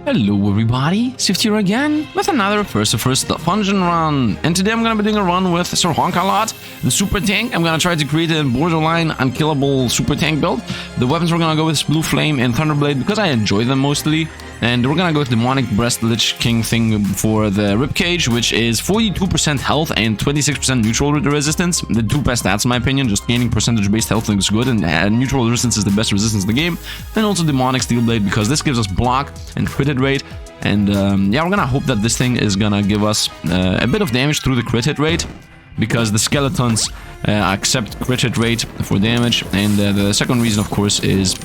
Hello everybody, Sifd here again with another Furcifers Fungeon run. And today I'm gonna be doing a run with Raincloud, the super tank. I'm gonna try to create a borderline unkillable super tank build. The weapons we're gonna go with Blue Flame and Thunderblade because I enjoy them mostly. And we're gonna go with Demonic Breast Lich King thing for the Ribcage, which is 42% health and 26% neutral resistance. The two best stats in my opinion. Just gaining percentage based health looks good, and neutral resistance is the best resistance in the game. And also Demonic Steel Blade because this gives us block and crit hit rate. And yeah, we're gonna hope that this thing is gonna give us a bit of damage through the crit hit rate, because the skeletons accept crit hit rate for damage. And the second reason, of course, is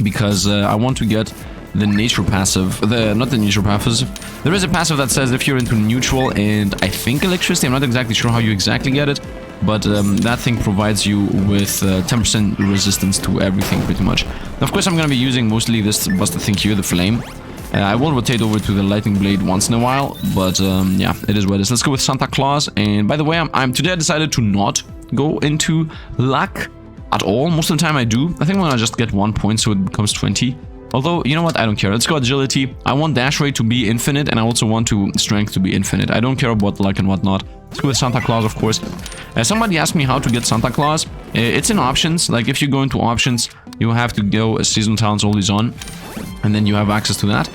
because I want to get the nature passive, not the nature passive. There is a passive that says if you're into neutral and I think electricity, I'm not exactly sure how you exactly get it, but that thing provides you with 10% resistance to everything pretty much. Now, of course, I'm going to be using mostly this busted thing here, the flame. I will rotate over to the lightning blade once in a while, but yeah, it is what it is. Let's go with Santa Claus. And by the way, today I decided to not go into luck at all. Most of the time I do. I think I'm going to just get 1 point so it becomes 20. Although, you know what, I don't care. Let's go agility. I want dash rate to be infinite, and I also want strength to be infinite. I don't care about luck and whatnot. Let's go with Santa Claus, of course. Somebody asked me how to get Santa Claus. It's in options. Like, if you go into options, you have to go seasonal talents always on, and then you have access to that.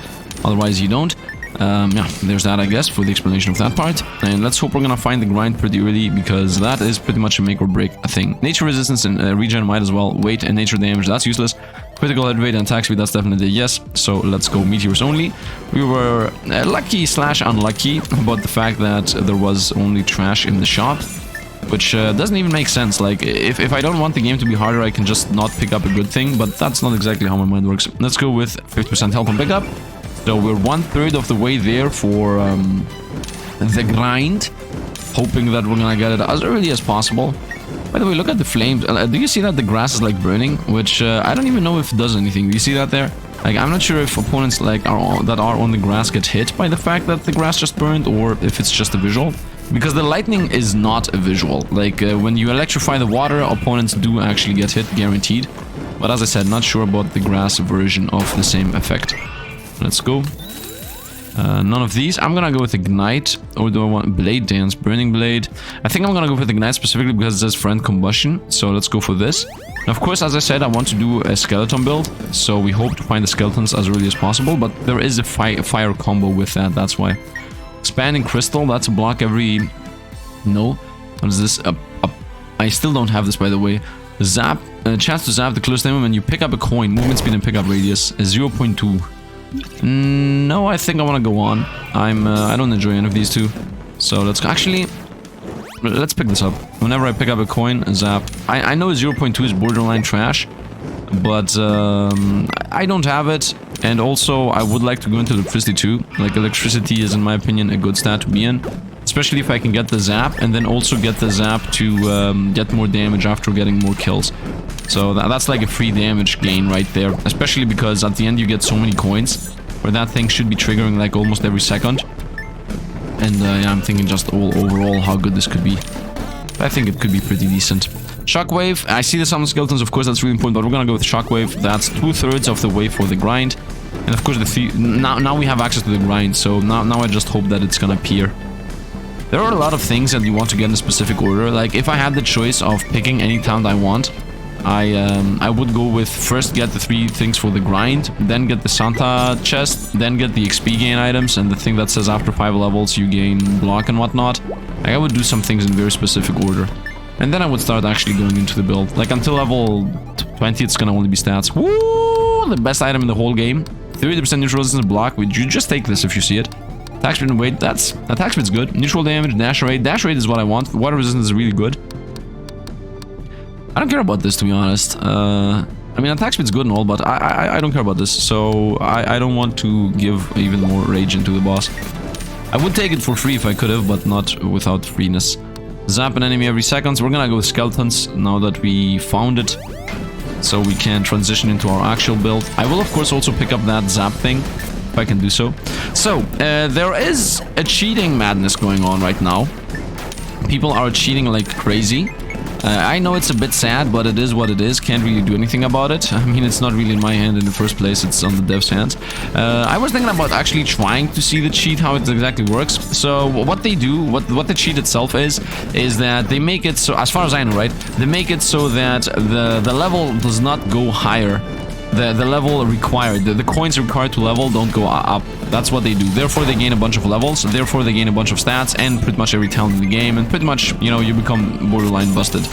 Otherwise, you don't. Yeah, there's that, I guess, for the explanation of that part. And let's hope we're gonna find the grind pretty early, because that is pretty much a make or break thing. Nature resistance and regen might as well. Weight and nature damage, that's useless. Critical hit rate and attack speed, that's definitely a yes. So let's go meteors only. We were lucky / unlucky about the fact that there was only trash in the shop, which doesn't even make sense. Like, if I don't want the game to be harder, I can just not pick up a good thing, but that's not exactly how my mind works. Let's go with 50% health on pickup. So we're 1/3 of the way there for the grind, hoping that we're gonna get it as early as possible. By the way, look at the flames. Do you see that the grass is like burning? Which I don't even know if it does anything. Do you see that there? Like, I'm not sure if opponents like that are on the grass get hit by the fact that the grass just burned, or if it's just a visual. Because the lightning is not a visual. Like, when you electrify the water, opponents do actually get hit, guaranteed. But as I said, not sure about the grass version of the same effect. Let's go. None of these. I'm gonna go with Ignite. Or do I want Blade Dance? Burning Blade. I think I'm gonna go with Ignite specifically because it says Friend Combustion. So let's go for this. Now, of course, as I said, I want to do a skeleton build. So we hope to find the skeletons as early as possible. But there is a fire combo with that. That's why. Expanding Crystal. That's a block every... No. What is this? I still don't have this, by the way. Zap. Chance to zap the closest enemy when you pick up a coin. Movement speed and pickup radius is 0.2. No, I think I want to go on. I don't enjoy any of these two. So let's pick this up. Whenever I pick up a coin, zap. I know 0.2 is borderline trash, but I don't have it. And also, I would like to go into electricity too. Like, electricity is, in my opinion, a good stat to be in. Especially if I can get the zap, and then also get the zap to get more damage after getting more kills. So that's like a free damage gain right there. Especially because at the end you get so many coins, where that thing should be triggering like almost every second. And yeah, I'm thinking just overall how good this could be. I think it could be pretty decent. Shockwave, I see the summon skeletons, of course that's really important, but we're gonna go with Shockwave. That's 2/3 of the way for the grind. And of course now we have access to the grind, so now I just hope that it's gonna appear. There are a lot of things that you want to get in a specific order. Like, if I had the choice of picking any talent I want, I would go with first get the 3 things for the grind, then get the Santa chest, then get the XP gain items, and the thing that says after 5 levels you gain block and whatnot. Like, I would do some things in very specific order. And then I would start actually going into the build. Like, until level 20, it's gonna only be stats. Woo! The best item in the whole game. 30% neutral resistance block. Would you just take this if you see it? Attack speed and weight, attack speed's good. Neutral damage, dash rate. Dash rate is what I want. Water resistance is really good. I don't care about this, to be honest. I mean, attack speed's good and all, but I don't care about this. So I don't want to give even more rage into the boss. I would take it for free if I could have, but not without freeness. Zap an enemy every second. So we're gonna go with skeletons now that we found it, so we can transition into our actual build. I will, of course, also pick up that zap thing. I can do so. So, there is a cheating madness going on right now. People are cheating like crazy. I know it's a bit sad, but it is what it is. Can't really do anything about it. I mean, it's not really in my hand in the first place. It's on the dev's hands. I was thinking about actually trying to see the cheat, how it exactly works. So what they do, what the cheat itself is that they make it so, as far as I know, right? They make it so that the level does not go higher. The level required, the coins required to level don't go up. That's what they do. Therefore, they gain a bunch of levels. Therefore, they gain a bunch of stats and pretty much every talent in the game. And pretty much, you know, you become borderline busted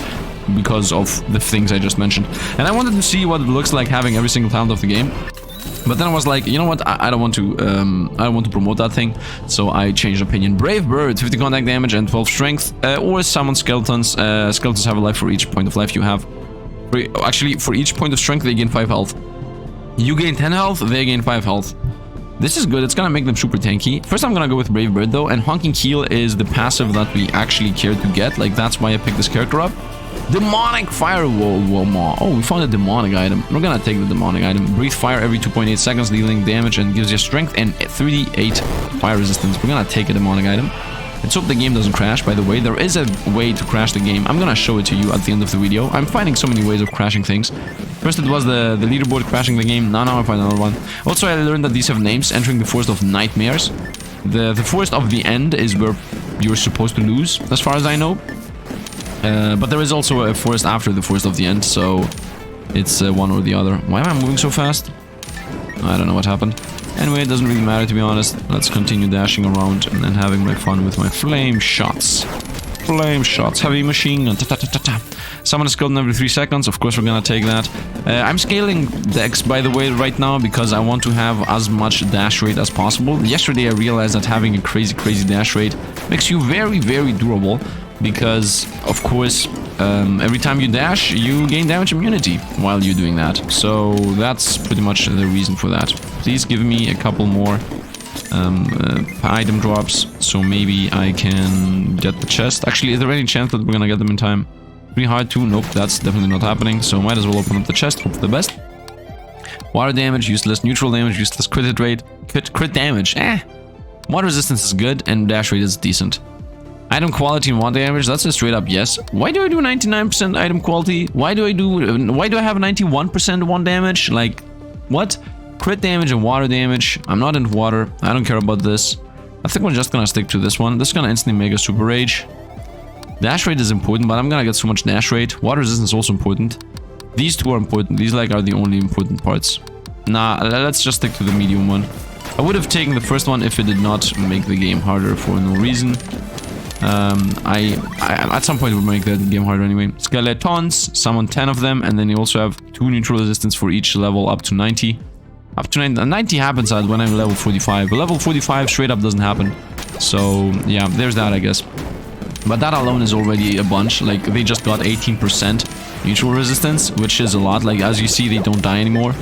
because of the things I just mentioned. And I wanted to see what it looks like having every single talent of the game. But then I was like, you know what? I don't want to promote that thing. So I changed opinion. Brave Bird, 50 contact damage and 12 strength, or summon skeletons. Skeletons have a life for each point of life you have. Actually, for each point of strength, they gain 5 health. You gain 10 health, they gain 5 health. This is good. It's gonna make them super tanky. First, I'm gonna go with Brave Bird, though. And Honking Keel is the passive that we actually care to get. Like, that's why I picked this character up. Demonic Fire. Whoa. Oh, we found a demonic item. We're gonna take the demonic item. Breathe fire every 2.8 seconds, dealing damage and gives you strength and 3d8 fire resistance. We're gonna take a demonic item. Let's hope the game doesn't crash. By the way, there is a way to crash the game. I'm gonna show it to you at the end of the video. I'm finding so many ways of crashing things. First it was the leaderboard crashing the game. Now I find another one. Also, I learned that these have names. Entering the Forest of Nightmares. The Forest of the End is where you're supposed to lose, as far as I know. But there is also a forest after the Forest of the End, so it's one or the other. Why am I moving so fast? I don't know what happened. Anyway, it doesn't really matter, to be honest. Let's continue dashing around and then having my fun with my flame shots. Flame shots, heavy machine gun, ta-ta-ta-ta-ta. Summon a skeleton every 3 seconds. Of course, we're gonna take that. I'm scaling Dex, by the way, right now because I want to have as much dash rate as possible. Yesterday, I realized that having a crazy dash rate makes you very durable because, of course, every time you dash, you gain damage immunity while you're doing that. So that's pretty much the reason for that. Please give me a couple more item drops, so maybe I can get the chest. Actually, is there any chance that we're gonna get them in time? Pretty hard to. Nope, that's definitely not happening. So might as well open up the chest, hope for the best. Water damage, useless. Neutral damage, useless. Crit hit rate, crit damage. Water resistance is good, and dash rate is decent. Item quality and water damage, that's a straight up yes. Why do I do 99% item quality? Why do I have 91% one damage? Like, what? Crit damage and water damage. I'm not in water. I don't care about this. I think we're just gonna stick to this one. This is gonna instantly make a super rage. Dash rate is important, but I'm gonna get so much dash rate. Water resistance is also important. These two are important. These like are the only important parts. Nah, let's just stick to the medium one. I would have taken the first one if it did not make the game harder for no reason. I at some point will make the game harder anyway. Skeletons, summon 10 of them, and then you also have 2 neutral resistance for each level up to 90. Up to 90, 90 happens when I'm level 45. Level 45 straight up doesn't happen. So yeah, there's that, I guess. But that alone is already a bunch. Like, they just got 18% neutral resistance, which is a lot. Like, as you see, they don't die anymore.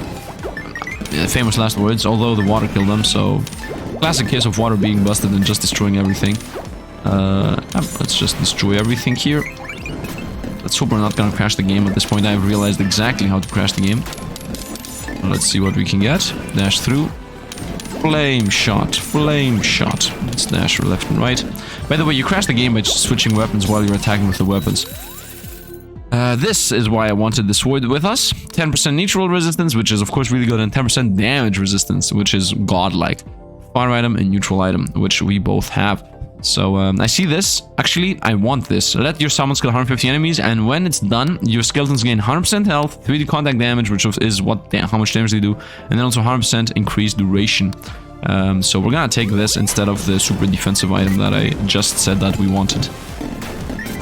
Famous last words, although the water killed them, so... Classic case of water being busted and just destroying everything. Let's just destroy everything here. Let's hope we're not gonna crash the game at this point. I've realized exactly how to crash the game. Let's see what we can get. Dash through. Flame shot. Flame shot. Let's dash left and right. By the way, you crash the game by just switching weapons while you're attacking with the weapons. This is why I wanted the sword with us. 10% neutral resistance, which is of course really good, and 10% damage resistance, which is godlike. Fire item and neutral item, which we both have. So I see this. Actually, I want this. Let your summons kill 150 enemies, and when it's done, your skeletons gain 100% health, 3d contact damage, which is how much damage they do, and then also 100% increased duration. So we're gonna take this instead of the super defensive item that I just said that we wanted.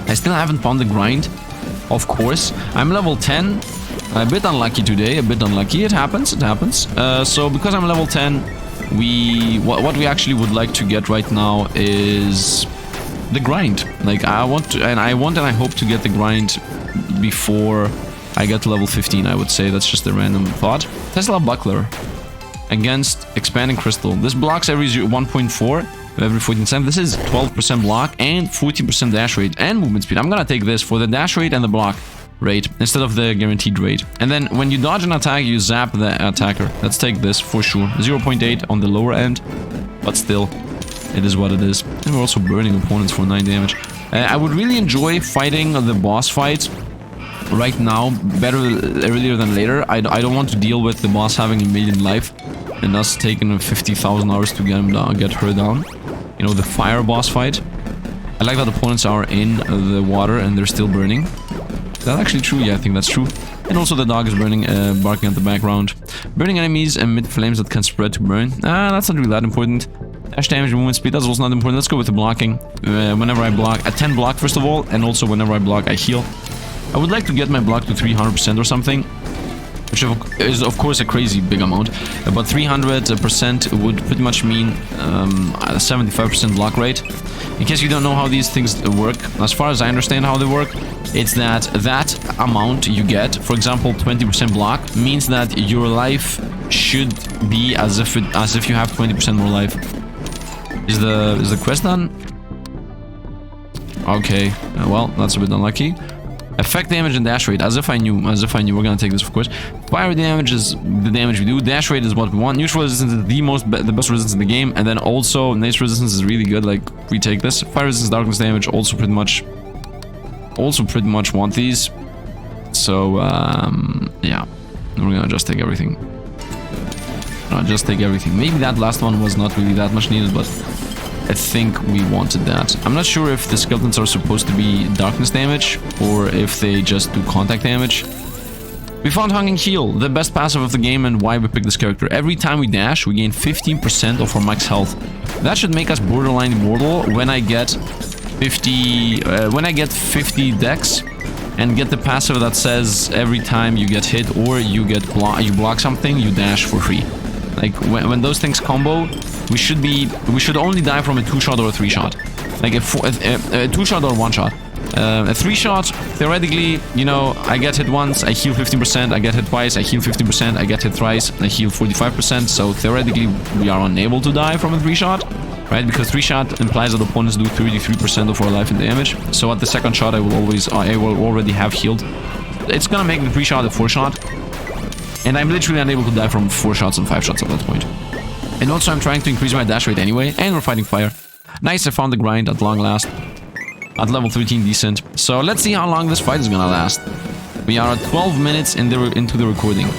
I still haven't found the grind, of course. I'm level 10. A bit unlucky today, a bit unlucky. It happens, it happens. So because I'm level 10, what we actually would like to get right now is the grind. Like, I want and I hope to get the grind before I get to level 15, I would say. That's just a random thought. Tesla Butler against Expanding Crystal. This blocks every 1.4 every 14 seconds. This is 12% block and 14% dash rate and movement speed. I'm gonna take this for the dash rate and the block rate instead of the guaranteed rate. And then when you dodge an attack, you zap the attacker. Let's take this for sure. 0.8 on the lower end, but still, it is what it is. And we're also burning opponents for 9 damage. I would really enjoy fighting the boss fight right now, better earlier than later. I don't want to deal with the boss having 1 million life and us taking 50,000 hours to get him down, get her down. You know, the fire boss fight. I like that opponents are in the water and they're still burning. Is that actually true? Yeah, I think that's true. And also the dog is burning, barking at the background. Burning enemies emit flames that can spread to burn. That's not really that important. Dash damage, movement speed, that's also not important. Let's go with the blocking. Whenever I block, a 10 block first of all, and also whenever I block, I heal. I would like to get my block to 300% or something, which is of course a crazy big amount, but 300% would pretty much mean a 75% block rate. In case you don't know how these things work, as far as I understand how they work, it's that amount you get, for example 20% block, means that your life should be as if you have 20% more life. Is the quest done? Okay, well, that's a bit unlucky. Effect damage and dash rate, as if I knew, we're gonna take this of course. Fire damage is the damage we do, dash rate is what we want, neutral resistance is the best resistance in the game, and then also nature resistance is really good, like, we take this. Fire resistance, darkness damage, also pretty much want these. So, yeah, we're gonna just take everything. Maybe that last one was not really that much needed, but I think we wanted that. I'm not sure if the skeletons are supposed to be darkness damage or if they just do contact damage. We found Hunging Heal, the best passive of the game and why we picked this character. Every time we dash, we gain 15% of our max health. That should make us borderline immortal when I get 50 dex and get the passive that says every time you get hit or you block something, you dash for free. Like when those things combo, we should only die from a 2-shot or a 3-shot. Like a 2-shot or 1-shot. A 3-shot, theoretically, you know, I get hit once, I heal 15%, I get hit twice, I heal 15%, I get hit thrice, I heal 45%, so theoretically we are unable to die from a 3-shot, right? Because 3-shot implies that opponents do 33% of our life in damage, so at the 2nd shot I will already have healed. It's gonna make the 3-shot a 4-shot, and I'm literally unable to die from 4 shots and 5 shots at that point. And also I'm trying to increase my dash rate anyway, and we're fighting fire. Nice, I found the grind at long last. At level 13, decent. So let's see how long this fight is gonna last. We are at 12 minutes into the recording.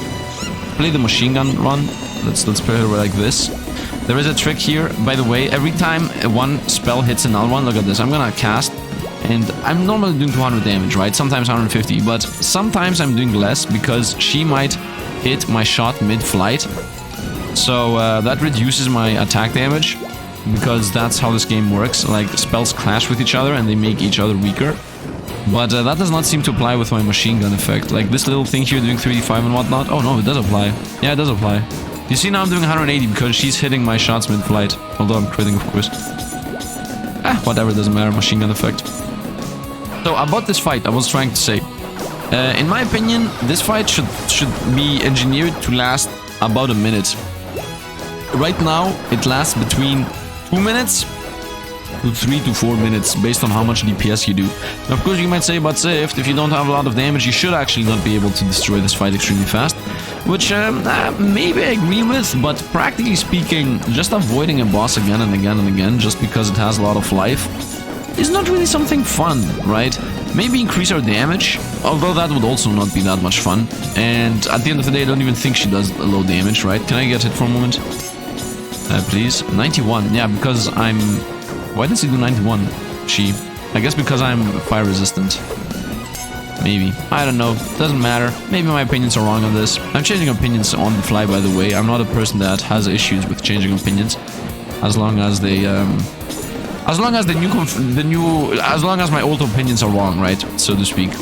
Play the machine gun run. Let's play her like this. There is a trick here, by the way. Every time one spell hits another one, look at this. I'm gonna cast, and I'm normally doing 200 damage, right? Sometimes 150, but sometimes I'm doing less because she might hit my shot mid-flight. So that reduces my attack damage, because that's how this game works. Like, spells clash with each other and they make each other weaker. But that does not seem to apply with my machine gun effect. Like this little thing here doing 3d5 and whatnot. Oh no, it does apply. Yeah, it does apply. You see, now I'm doing 180 because she's hitting my shots mid-flight. Although I'm critting, of course. Whatever, doesn't matter, machine gun effect. So about this fight, I was trying to say, in my opinion, this fight should be engineered to last about a minute. Right now, it lasts between 2 minutes to 3 to 4 minutes, based on how much DPS you do. Now, of course, you might say, but Sifd, if you don't have a lot of damage, you should actually not be able to destroy this fight extremely fast. Which, maybe I agree with, but practically speaking, just avoiding a boss again and again and again, just because it has a lot of life, is not really something fun, right? Maybe increase our damage, although that would also not be that much fun. And at the end of the day, I don't even think she does low damage, right? Can I get hit for a moment? Please? 91, yeah, because I'm... Why does he do 91? She... I guess because I'm fire resistant. Maybe. I don't know. Doesn't matter. Maybe my opinions are wrong on this. I'm changing opinions on the fly, by the way. I'm not a person that has issues with changing opinions. As long as they, as long as my old opinions are wrong, right? So to speak.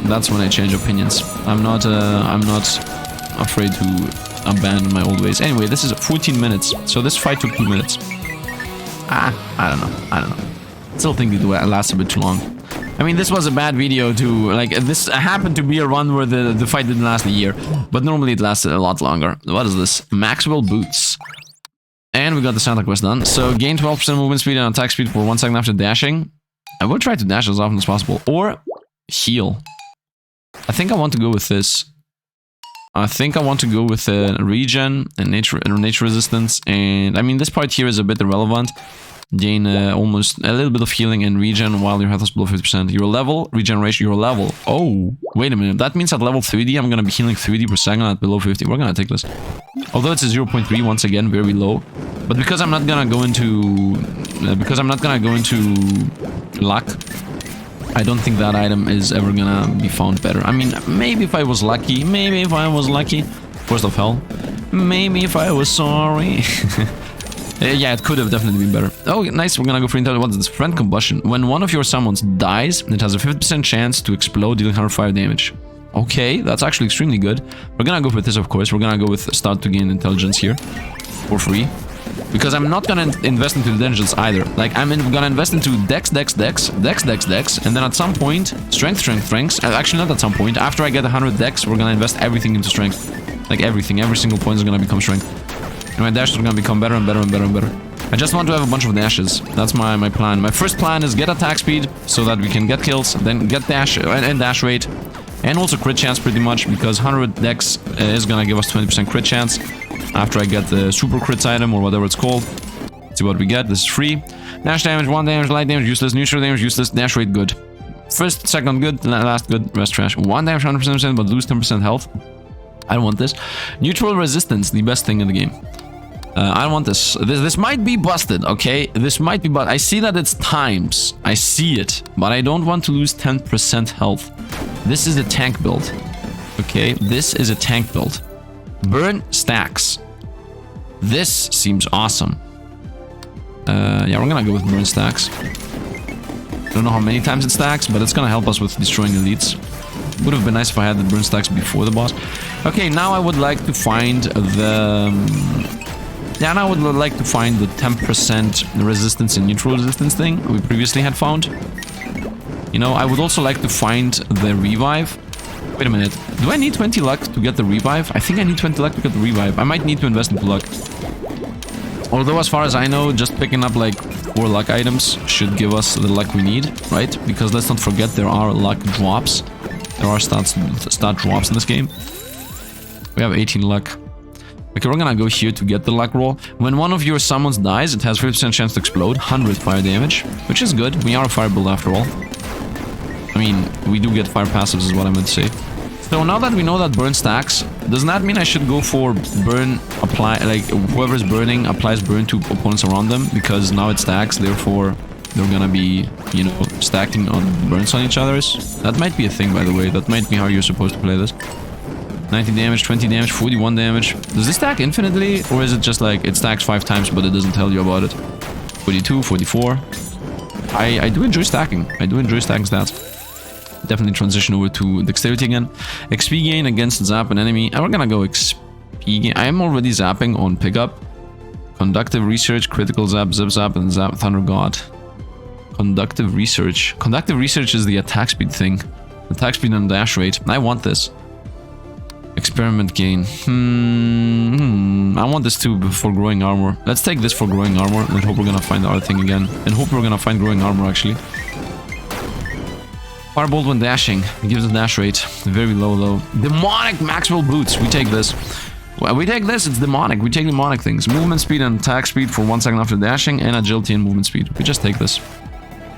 That's when I change opinions. I'm not afraid to abandon my old ways. Anyway, this is 14 minutes. So this fight took 2 minutes. I don't know. Still think it lasts a bit too long. I mean, this was a bad video too. Like, this happened to be a run where the fight didn't last a year, but normally it lasted a lot longer. What is this? Maxwell Boots. And we got the Santa quest done. So gain 12% movement speed and attack speed for 1 second after dashing. I will try to dash as often as possible. Or heal. I think I want to go with this. I think I want to go with regen and nature resistance. And I mean, this part here is a bit irrelevant. Gain almost a little bit of healing and regen while your health is below 50%. Your level, regeneration, your level. Oh, wait a minute. That means at level 30, I'm gonna be healing 30 per second at below 50. We're gonna take this. Although it's a 0.3, once again, very low. But because I'm not gonna go into... luck, I don't think that item is ever gonna be found better. I mean, maybe if I was lucky. Force of Hell. Maybe if I was sorry. Yeah, it could have definitely been better. Oh, nice. We're gonna go for what's this? Friend Combustion. When one of your summons dies, it has a 50% chance to explode, dealing 105 damage. Okay, that's actually extremely good. We're gonna go with this, of course. We're gonna go with Start to Gain Intelligence here. For free. Because I'm not gonna invest into the dungeons either. Like, gonna invest into Dex, and then at some point, Strength. Actually, not at some point. After I get 100 Dex, we're gonna invest everything into Strength. Like everything. Every single point is gonna become Strength. And my dashes are gonna become better and better. I just want to have a bunch of dashes. That's my plan. My first plan is get attack speed so that we can get kills, then get dash and dash rate, and also crit chance pretty much, because 100 dex is gonna give us 20% crit chance after I get the super crits item or whatever it's called. Let's see what we get. This is free. Dash damage, 1 damage, light damage, useless, neutral damage, useless, dash rate, good. First, second, good, last, good, rest trash. 1 damage, 100%, but lose 10% health. I don't want this. Neutral resistance, the best thing in the game. I don't want this. This might be busted, okay? This might be, but I see that it's times. I see it, but I don't want to lose 10% health. This is a tank build, okay? This is a tank build. Burn stacks. This seems awesome. Yeah, we're gonna go with burn stacks. I don't know how many times it stacks, but it's gonna help us with destroying elites. Would have been nice if I had the burn stacks before the boss. Okay, now I would like to find the... Yeah, now I would like to find the 10% resistance and neutral resistance thing we previously had found. You know, I would also like to find the revive. Wait a minute. Do I need 20 luck to get the revive? I think I need 20 luck to get the revive. I might need to invest into luck. Although, as far as I know, just picking up like 4 luck items should give us the luck we need, right? Because let's not forget there are luck drops. There are stat drops in this game. We have 18 luck. Okay, we're gonna go here to get the luck roll. When one of your summons dies, it has 50% chance to explode, 100 fire damage, which is good. We are a fire build after all. I mean, we do get fire passives is what I meant to say. So now that we know that burn stacks, doesn't that mean I should go for burn apply, like whoever's burning applies burn to opponents around them? Because now it stacks, therefore they're gonna be, you know, stacking on burns on each other's. That might be a thing, by the way. That might be how you're supposed to play this. 90 damage, 20 damage, 41 damage. Does this stack infinitely? Or is it just like it stacks 5 times but it doesn't tell you about it? 42, 44. I do enjoy stacking. I do enjoy stacking stats. Definitely transition over to dexterity again. XP gain against zap an enemy. And we're gonna go XP gain. I am already zapping on pickup. Conductive research, critical zap, zip zap, and zap thunder god. Conductive research. Conductive research is the attack speed thing. Attack speed and dash rate. I want this. Experiment gain. I want this too for growing armor. Let's take this for growing armor and hope we're gonna find the other thing again. And hope we're gonna find growing armor actually. Firebolt when dashing. It gives a dash rate. Very low though. Demonic Maxwell boots. We take this. Well, we take this. It's demonic. We take demonic things. Movement speed and attack speed for 1 second after dashing, and agility and movement speed. We just take this.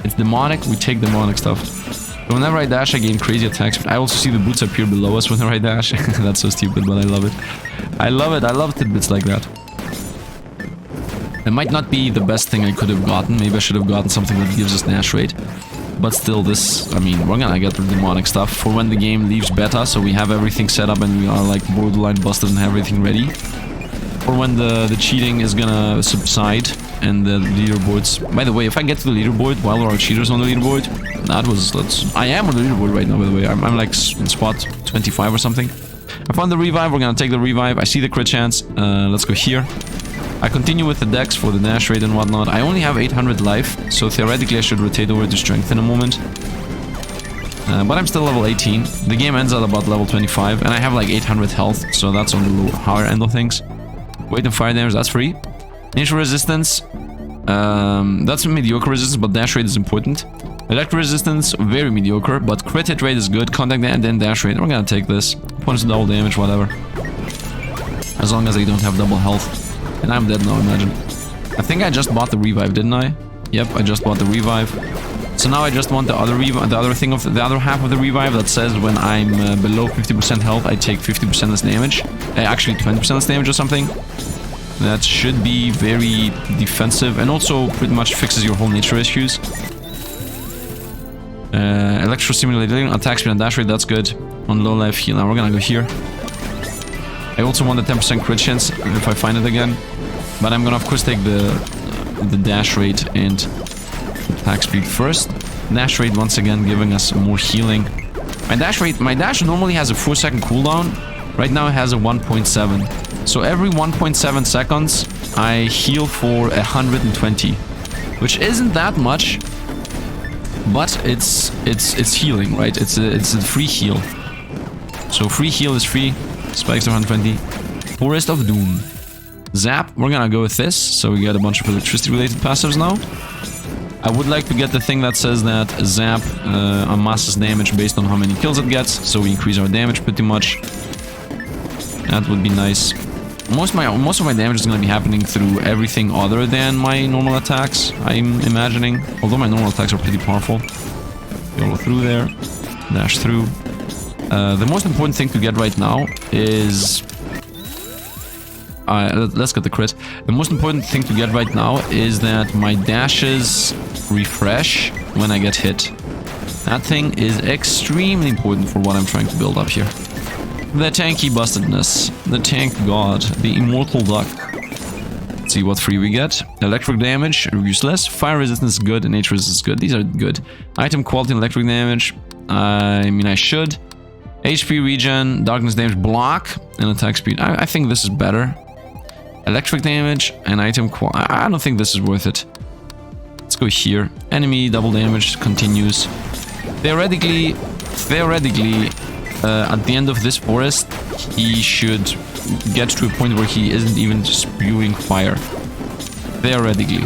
It's demonic. We take demonic stuff. So whenever I dash, I gain crazy attack speed. I also see the boots appear below us whenever I dash. That's so stupid, but I love it. I love it. I love tidbits like that. It might not be the best thing I could have gotten. Maybe I should have gotten something that gives us dash rate. But still, this, I mean, we're gonna get the demonic stuff for when the game leaves beta, so we have everything set up and we are like borderline busted and have everything ready. Or when the cheating is gonna subside and the leaderboards. By the way, if I get to the leaderboard while there are cheaters on the leaderboard, I am on the leaderboard right now, by the way. I'm like in spot 25 or something. I found the revive. We're gonna take the revive. I see the crit chance. Let's go here. I continue with the dex for the dash rate and whatnot. I only have 800 life, so theoretically I should rotate over to strength in a moment. But I'm still level 18. The game ends at about level 25, and I have like 800 health, so that's on the higher end of things. Weight and fire damage, that's free. Initial resistance, that's a mediocre resistance, but dash rate is important. Electric resistance, very mediocre, but crit hit rate is good. Contact and then dash rate. We're gonna take this. Opponents double damage, whatever. As long as they don't have double health. And I'm dead now, imagine. I think I just bought the revive, didn't I? Yep, I just bought the revive. So now I just want the other the other half of the revive that says when I'm below 50% health, I take 50% less damage. Actually 20% less damage or something. That should be very defensive and also pretty much fixes your whole nature issues. Electro-stimulating attack speed and dash rate, that's good. On low life heal, now we're gonna go here. I also want the 10% crit chance if I find it again. But I'm gonna of course take the dash rate and attack speed first. Dash rate once again giving us more healing. My dash normally has a 4-second cooldown. Right now it has a 1.7. So every 1.7 seconds I heal for 120. Which isn't that much. But it's healing, right? It's a free heal. So free heal is free. Spikes of 120. Forest of Doom. Zap, we're gonna go with this. So we get a bunch of electricity related passives now. I would like to get the thing that says that Zap amasses damage based on how many kills it gets. So we increase our damage pretty much. That would be nice. Most of my damage is going to be happening through everything other than my normal attacks, I'm imagining. Although my normal attacks are pretty powerful. Go through there. Dash through. The most important thing to get right now is... let's get the crit. The most important thing to get right now is that my dashes refresh when I get hit. That thing is extremely important for what I'm trying to build up here. The tanky bustedness, the tank god, the immortal duck. Let's see what free we get. Electric damage, useless. Fire resistance is good, and nature resistance is good. These are good. Item quality and electric damage. I mean, I should. HP regen, darkness damage, block, and attack speed. I think this is better. Electric damage and item quality. I don't think this is worth it. Let's go here. Enemy double damage continues. Theoretically, at the end of this forest, he should get to a point where he isn't even spewing fire. Theoretically.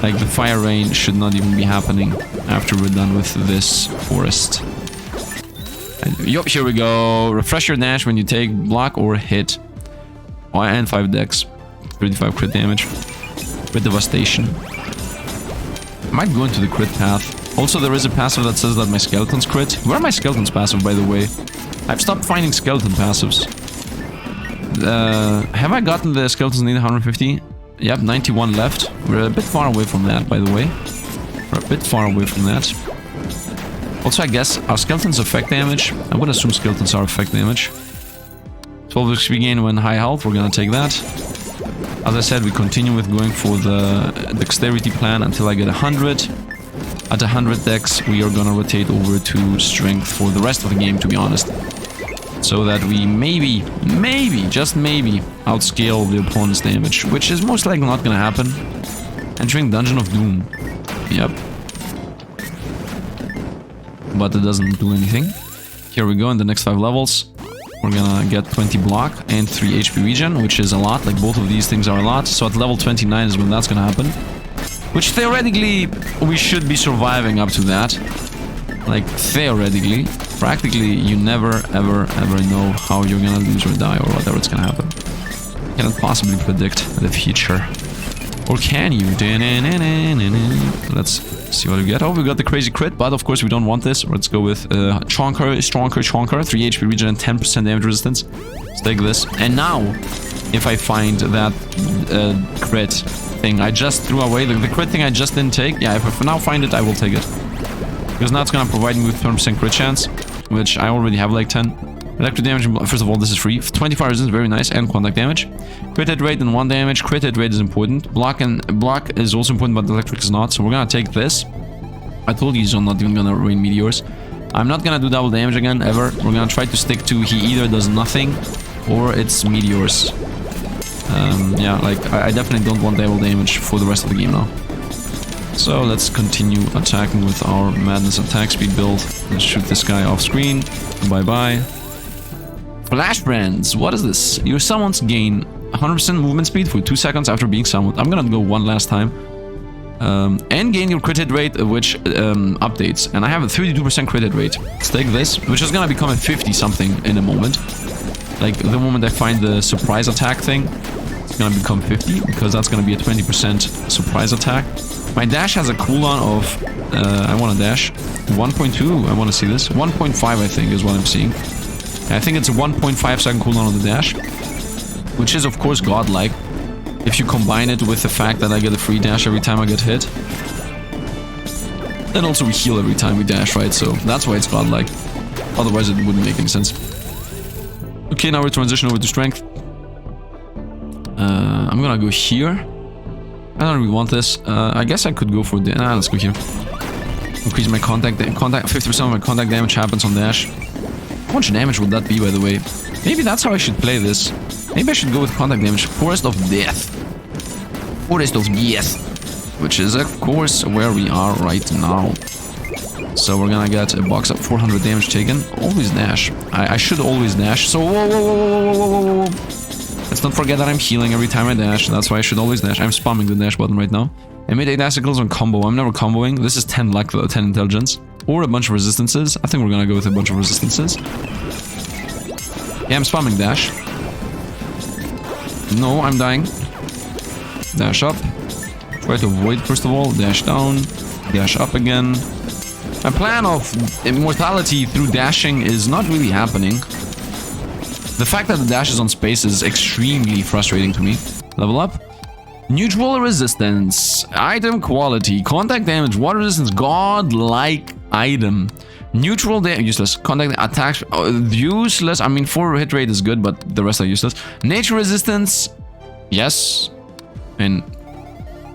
Like, the fire rain should not even be happening after we're done with this forest. Yup, here we go. Refresh your dash when you take block or hit. Oh, and 5 dex. 35 crit damage. Crit devastation. I might go into the crit path. Also, there is a passive that says that my skeletons crit. Where are my skeletons passive, by the way? I've stopped finding skeleton passives. Have I gotten the skeletons need 150? Yep, 91 left. We're a bit far away from that, by the way. We're a bit far away from that. Also, I guess, are skeletons effect damage? I would assume skeletons are effect damage. 12 XP gain when high health, we're gonna take that. As I said, we continue with going for the dexterity plan until I get 100. At 100 dex, we are gonna rotate over to strength for the rest of the game, to be honest. So that we maybe, just maybe, outscale the opponent's damage, which is most likely not gonna happen. Entering Dungeon of Doom. Yep. But it doesn't do anything. Here we go in the next 5 levels. We're gonna get 20 block and 3 HP regen, which is a lot. Like, both of these things are a lot. So at level 29 is when that's gonna happen. Which theoretically, we should be surviving up to that. Like, theoretically. Practically, you never, ever know how you're gonna lose or die or whatever it's gonna happen. You cannot possibly predict the future. Or can you? Let's see what we get. Oh, we got the crazy crit, but of course we don't want this. Let's go with Chonker, 3 HP regen and 10% damage resistance. Let's take this. And now, if I find that crit thing I just threw away, the crit thing I just didn't take, yeah, if I now find it, I will take it. Because now it's gonna provide me with 10% crit chance, which I already have like 10. Electric damage, first of all, this is free. 25 resistance, very nice, and contact damage. Crit hit rate and 1 damage. Crit hit rate is important. Block is also important, but electric is not. So we're gonna take this. I told you, so I'm not even gonna rain meteors. I'm not gonna do double damage again, ever. We're gonna try to stick to he either does nothing or it's meteors. Yeah, like, I definitely don't want double damage for the rest of the game now. So let's continue attacking with our madness attack speed build. Let's shoot this guy off screen. Bye-bye. Flash Brands, what is this? Your summons gain 100% movement speed for 2 seconds after being summoned. I'm gonna go one last time. And gain your crit hit rate, which updates. And I have a 32% crit hit rate. Let's take this, which is gonna become a 50 something in a moment. Like, the moment I find the surprise attack thing, it's gonna become 50, because that's gonna be a 20% surprise attack. My dash has a cooldown of... I want to dash. 1.2. I want to see this. 1.5, I think, is what I'm seeing. I think it's a 1.5 second cooldown on the dash. Which is, of course, godlike. If you combine it with the fact that I get a free dash every time I get hit. And also we heal every time we dash, right? So that's why it's godlike. Otherwise it wouldn't make any sense. Okay, now we transition over to strength. I'm gonna go here. I don't really want this. I guess I could go for the... let's go here. Increase my contact 50% of my contact damage happens on dash. How much damage would that be, by the way? Maybe that's how I should play this. Maybe I should go with contact damage. Forest of Death. Forest of Death. Which is, of course, where we are right now. So we're gonna get a box of 400 damage taken. Always dash. I should always dash. So, whoa. Let's not forget that I'm healing every time I dash. That's why I should always dash. I'm spamming the dash button right now. I made 8 icicles on combo. I'm never comboing. This is 10 luck, 10 intelligence. Or a bunch of resistances. I think we're gonna go with a bunch of resistances. Yeah, I'm spamming dash. No, I'm dying. Dash up. Try to avoid first of all. Dash down. Dash up again. My plan of immortality through dashing is not really happening. The fact that the dash is on space is extremely frustrating to me. Level up. Neutral resistance. Item quality. Contact damage. Water resistance. Godlike item. Neutral damage. Useless. Contact attack. Useless. I mean, 4 hit rate is good, but the rest are useless. Nature resistance. Yes. And...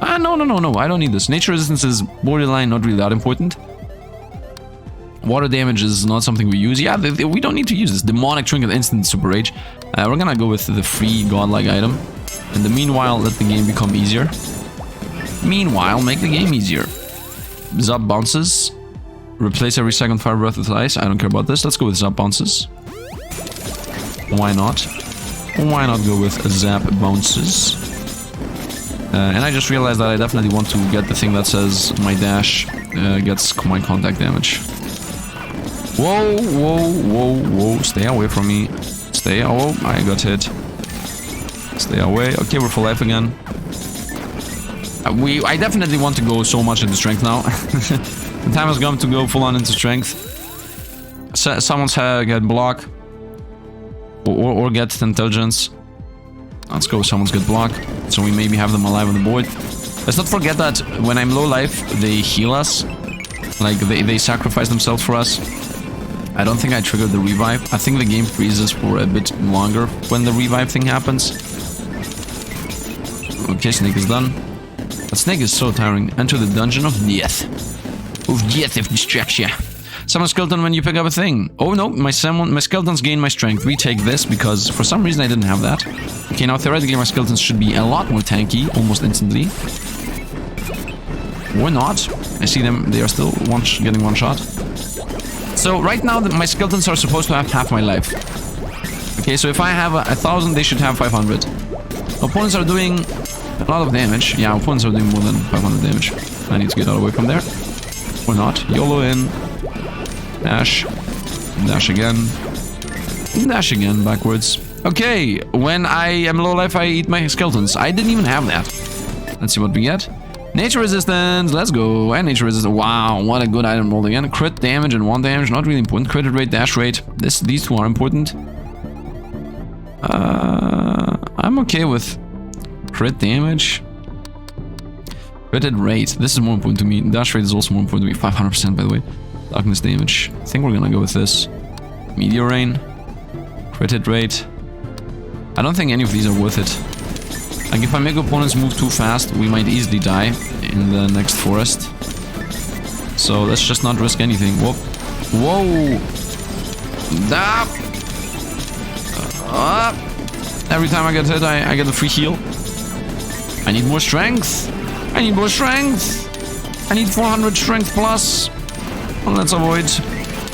no. I don't need this. Nature resistance is borderline not really that important. Water damage is not something we use. Yeah, we don't need to use this. Demonic Trinket, instant super rage. We're gonna go with the free godlike item. In the meanwhile, let the game become easier. Meanwhile, make the game easier. Zap bounces. Replace every second fire breath with ice. I don't care about this. Let's go with zap bounces. Why not? Why not go with zap bounces? And I just realized that I definitely want to get the thing that says my dash gets my contact damage. Whoa. Stay away from me. Stay. Oh, I got hit. Stay away. Okay, we're full life again. I definitely want to go so much into strength now. The time has come to go full on into strength. Someone's get block. Or get intelligence. Let's go with someone's good block. So we maybe have them alive on the board. Let's not forget that when I'm low life, they heal us. Like, they sacrifice themselves for us. I don't think I triggered the revive. I think the game freezes for a bit longer when the revive thing happens. Okay, Snake is done. That Snake is so tiring. Enter the dungeon of death. Of death of distraction. Summon skeleton when you pick up a thing. Oh no, my skeletons gain my strength. We take this because for some reason I didn't have that. Okay, now theoretically my skeletons should be a lot more tanky, almost instantly. Or not. I see them, they are still getting one shot. So right now my skeletons are supposed to have half my life. Okay, so if I have 1,000, they should have 500. Opponents are doing a lot of damage. Yeah, opponents are doing more than 500 damage. I need to get out away from there. Or not. YOLO in. Dash. Dash again. Dash again, backwards. Okay, when I am low life, I eat my skeletons. I didn't even have that. Let's see what we get. Nature resistance, let's go. And nature resistance. Wow, what a good item rolled again. Crit damage and 1 damage, not really important. Crit rate, dash rate. These two are important. I'm okay with crit damage. Crit rate. This is more important to me. Dash rate is also more important to me. 500% by the way. Darkness damage. I think we're gonna go with this. Meteor rain. Crit hit rate. I don't think any of these are worth it. Like if I make opponents move too fast, we might easily die in the next forest. So let's just not risk anything. Whoa. Whoa. Every time I get hit, I get a free heal. I need more strength. I need more strength. I need 400 strength plus. Oh, let's avoid.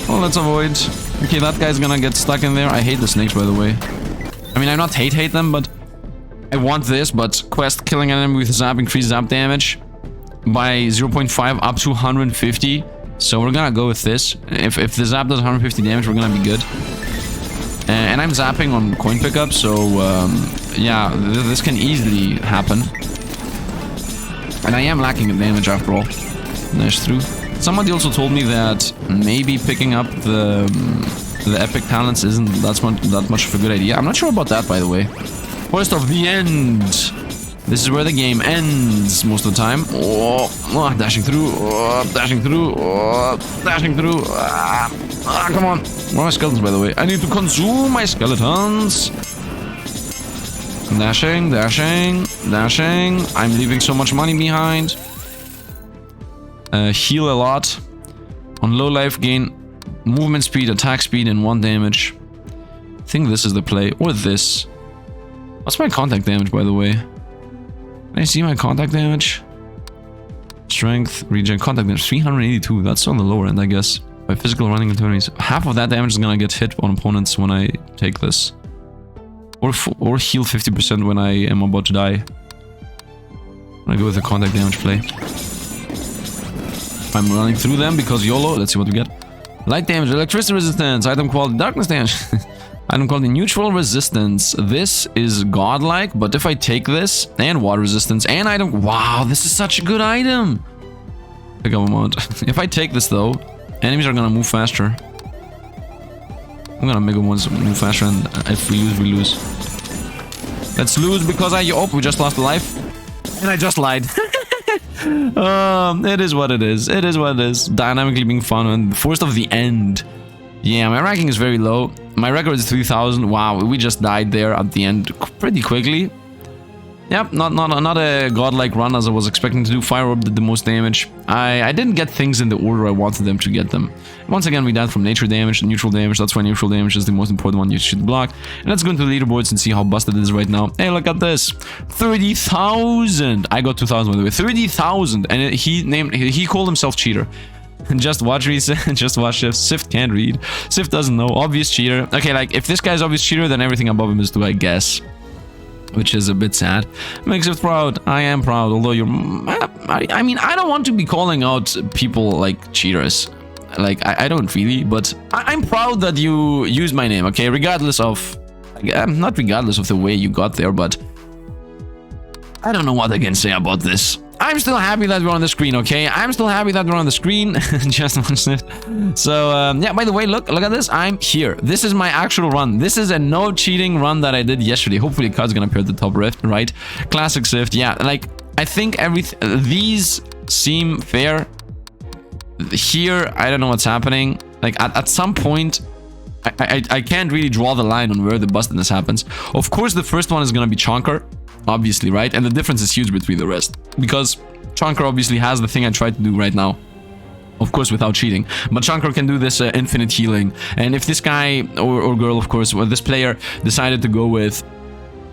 Oh, let's avoid. Okay, that guy's gonna get stuck in there. I hate the snakes, by the way. I mean, I not hate them, but I want this, but quest killing an enemy with zap increase zap damage by 0.5 up to 150. So we're gonna go with this. If the zap does 150 damage, we're gonna be good. And I'm zapping on coin pickup, so yeah, this can easily happen. And I am lacking in damage after all. Dash through. Somebody also told me that maybe picking up the epic talents isn't that much of a good idea. I'm not sure about that, by the way. First of the end. This is where the game ends most of the time. Oh, dashing through. Oh, dashing through. Oh, dashing through. Come on. Where are my skeletons, by the way? I need to consume my skeletons. Dashing, dashing, dashing. I'm leaving so much money behind. Heal a lot. On low life gain movement speed, attack speed, and 1 damage. I think this is the play. Or this. What's my contact damage, by the way? Can I see my contact damage? Strength, regen, contact damage, 382. That's on the lower end, I guess. By physical running into enemies. Half of that damage is gonna get hit on opponents when I take this. Or heal 50% when I am about to die. I'm gonna go with the contact damage play. I'm running through them because YOLO. Let's see what we get. Light damage, electricity resistance, item quality, darkness damage. Item quality, neutral resistance. This is godlike, but if I take this, and water resistance, and item... Wow, this is such a good item. Pick up amount. If I take this, though, enemies are gonna move faster. I'm gonna make them once move faster, and if we lose, we lose. Let's lose because oh, we just lost a life. And I just lied. It is what it is. It is what it is. Dynamically being fun and first of the end. Yeah, my ranking is very low. My record is 3000. Wow, we just died there at the end pretty quickly. Yep, not a godlike run as I was expecting to do. Fire Orb did the most damage. I didn't get things in the order I wanted them to get them. Once again, we died from nature damage and neutral damage. That's why neutral damage is the most important one you should block. And let's go into the leaderboards and see how busted it is right now. Hey, look at this. 30,000. I got 2,000 by the way. 30,000. And he called himself cheater. Just watch, just watch Sifd. Sifd can't read. Sifd doesn't know. Obvious cheater. Okay, like, if this guy's obvious cheater, then everything above him is too, I guess. Which is a bit sad. Makes it proud. I am proud, although you're... I mean, I don't want to be calling out people like cheaters. Like, I don't really, but I'm proud that you use my name, okay? Regardless of... not regardless of the way you got there, but... I don't know what I can say about this. I'm still happy that we're on the screen, okay? I'm still happy that we're on the screen. Just watch it. So, yeah, by the way, look at this. I'm here. This is my actual run. This is a no cheating run that I did yesterday. Hopefully, card's gonna appear at the top right? Classic Sifd. Yeah, like, I think these seem fair. Here, I don't know what's happening. Like, at some point... I can't really draw the line on where the bustedness happens. Of course, the first one is gonna be Chonker. Obviously, right? And the difference is huge between the rest. Because Chonker obviously has the thing I tried to do right now. Of course, without cheating. But Chonker can do this infinite healing. And if this guy, or girl, of course, this player decided to go with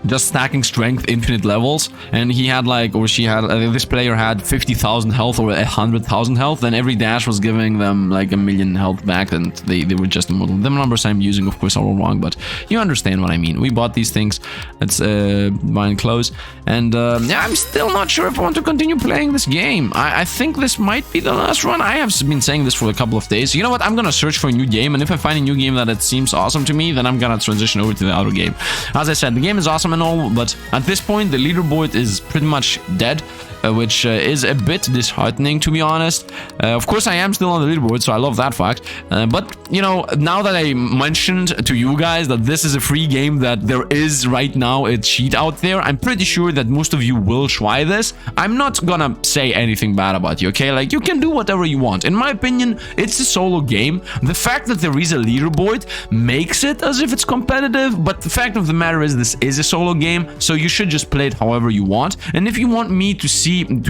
just stacking strength infinite levels, and he had like, or she had, this player had 50,000 health or 100,000 health, then every dash was giving them like 1,000,000 health back, and they were just immortal. The numbers I'm using, of course, are all wrong, but you understand what I mean. We bought these things. It's buying clothes, and yeah, I'm still not sure if I want to continue playing this game. I think this might be the last run. I have been saying this for a couple of days. You know what? I'm gonna search for a new game, and if I find a new game that it seems awesome to me, then I'm gonna transition over to the other game. As I said, the game is awesome and all, but at this point the leaderboard is pretty much dead, which is a bit disheartening, to be honest. Of course, I am still on the leaderboard, so I love that fact, but you know, now that I mentioned to you guys that this is a free game, that there is right now a cheat out there, I'm pretty sure that most of you will try this. I'm not gonna say anything bad about you, okay? Like, you can do whatever you want. In my opinion, it's a solo game. The fact that there is a leaderboard makes it as if it's competitive, but the fact of the matter is, this is a solo game, so you should just play it however you want. And if you want me to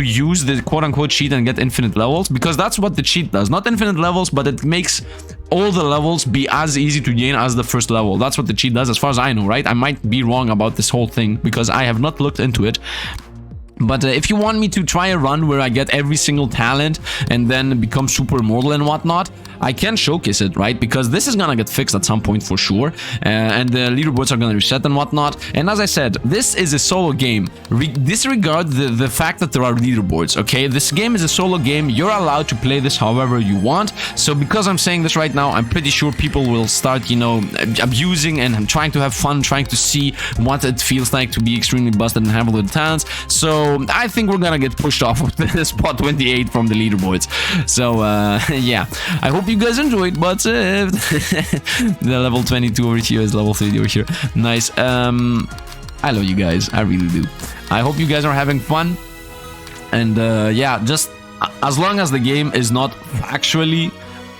use the quote-unquote cheat and get infinite levels, because that's what the cheat does, not infinite levels, but it makes all the levels be as easy to gain as the first level. That's what the cheat does, as far as I know, right? I might be wrong about this whole thing because I have not looked into it. But if you want me to try a run where I get every single talent and then become super immortal and whatnot, I can showcase it, right? Because this is gonna get fixed at some point for sure, and the leaderboards are gonna reset and whatnot. And as I said, this is a solo game. Disregard the fact that there are leaderboards, okay? This game is a solo game. You're allowed to play this however you want. So because I'm saying this right now, I'm pretty sure people will start, you know, abusing and trying to have fun, trying to see what it feels like to be extremely busted and have all the talents. So So I think we're gonna get pushed off of spot 28 from the leaderboards. So yeah, I hope you guys enjoyed. But the level 22 over here is level 30 over here. Nice. I love you guys. I really do. I hope you guys are having fun. And yeah, just as long as the game is not actually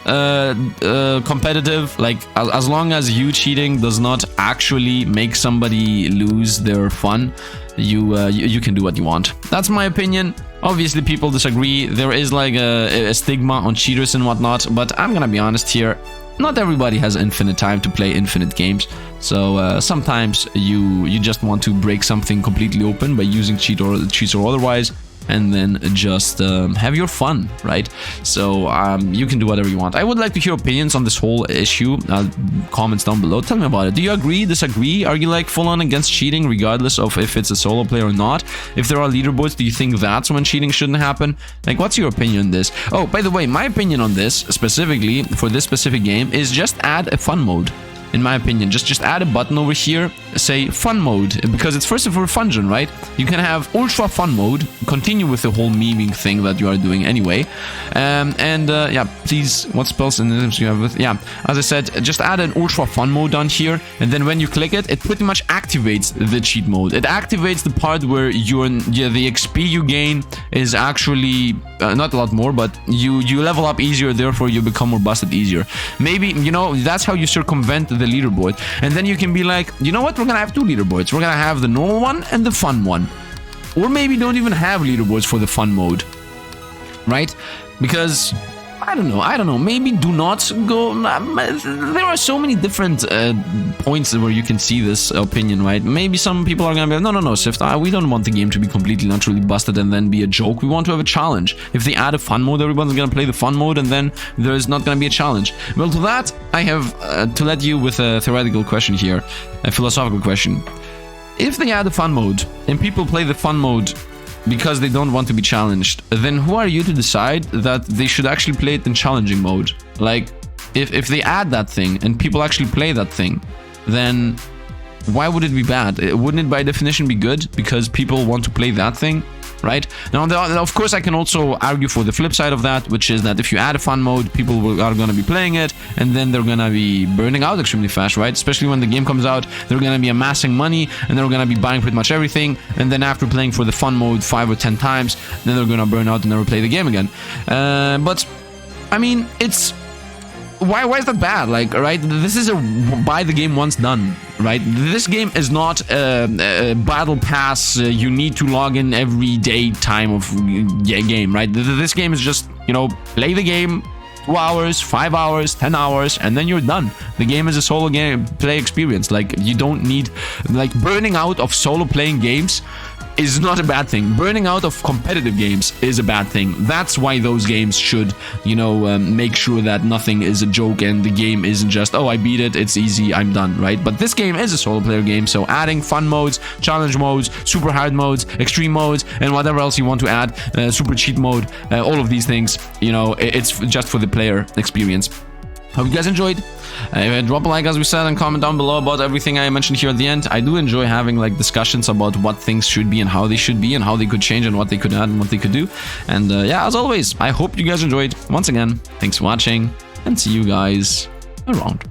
competitive, like as long as you cheating does not actually make somebody lose their fun, you can do what you want. That's my opinion. Obviously people disagree. There is like a stigma on cheaters and whatnot, but I'm gonna be honest here, not everybody has infinite time to play infinite games. So sometimes you just want to break something completely open by using cheats or otherwise, and then just have your fun, right? So you can do whatever you want. I would like to hear opinions on this whole issue. Comments down below. Tell me about it. Do you agree, disagree? Are you like full on against cheating regardless of if it's a solo player or not? If there are leaderboards, do you think that's when cheating shouldn't happen? Like, what's your opinion on this? Oh, by the way, my opinion on this specifically for this specific game is just add a fun mode. In my opinion, just add a button over here, say fun mode, because it's Furcifers Fungeon, right? You can have ultra fun mode, continue with the whole memeing thing that you are doing anyway. Yeah, please, what spells and items you have with? Yeah, as I said, just add an ultra fun mode down here, and then when you click it, it pretty much activates the cheat mode. It activates the part where the XP you gain is actually not a lot more, but you level up easier, therefore you become more busted easier. Maybe, you know, that's how you circumvent the leaderboard. And then you can be like, you know what, we're gonna have 2 leaderboards. We're gonna have the normal one and the fun one. Or maybe don't even have leaderboards for the fun mode, right? Because I don't know, maybe do not go. There are so many different points where you can see this opinion, right? Maybe some people are gonna be like, no, Sifd, we don't want the game to be completely naturally busted and then be a joke. We want to have a challenge. If they add a fun mode, everyone's gonna play the fun mode, and then there's not gonna be a challenge. Well, to that, I have to let you with a theoretical question here, a philosophical question. If they add a fun mode and people play the fun mode because they don't want to be challenged, then who are you to decide that they should actually play it in challenging mode? Like, if they add that thing and people actually play that thing, then why would it be bad? Wouldn't it by definition be good because people want to play that thing? Right? Now, of course, I can also argue for the flip side of that, which is that if you add a fun mode, people are going to be playing it, and then they're going to be burning out extremely fast, right? Especially when the game comes out, they're going to be amassing money, and they're going to be buying pretty much everything, and then after playing for the fun mode 5 or 10 times, then they're going to burn out and never play the game again. But, I mean, it's... Why is that bad? Like, right? This is a buy the game once done, right? This game is not a battle pass. You need to log in every day time of game, right? This game is just, you know, play the game 2 hours, 5 hours, 10 hours, and then you're done. The game is a solo game play experience. Like, you don't need, like, burning out of solo playing games is not a bad thing. Burning out of competitive games is a bad thing. That's why those games should, you know, make sure that nothing is a joke and the game isn't just, oh, I beat it, it's easy, I'm done, right? But this game is a solo player game, so adding fun modes, challenge modes, super hard modes, extreme modes, and whatever else you want to add, super cheat mode, all of these things, you know, it's just for the player experience. Hope you guys enjoyed. Drop a like, as we said, and comment down below about everything I mentioned here at the end. I do enjoy having like discussions about what things should be and how they should be and how they could change and what they could add and what they could do. And yeah, as always, I hope you guys enjoyed. Once again, thanks for watching, and see you guys around.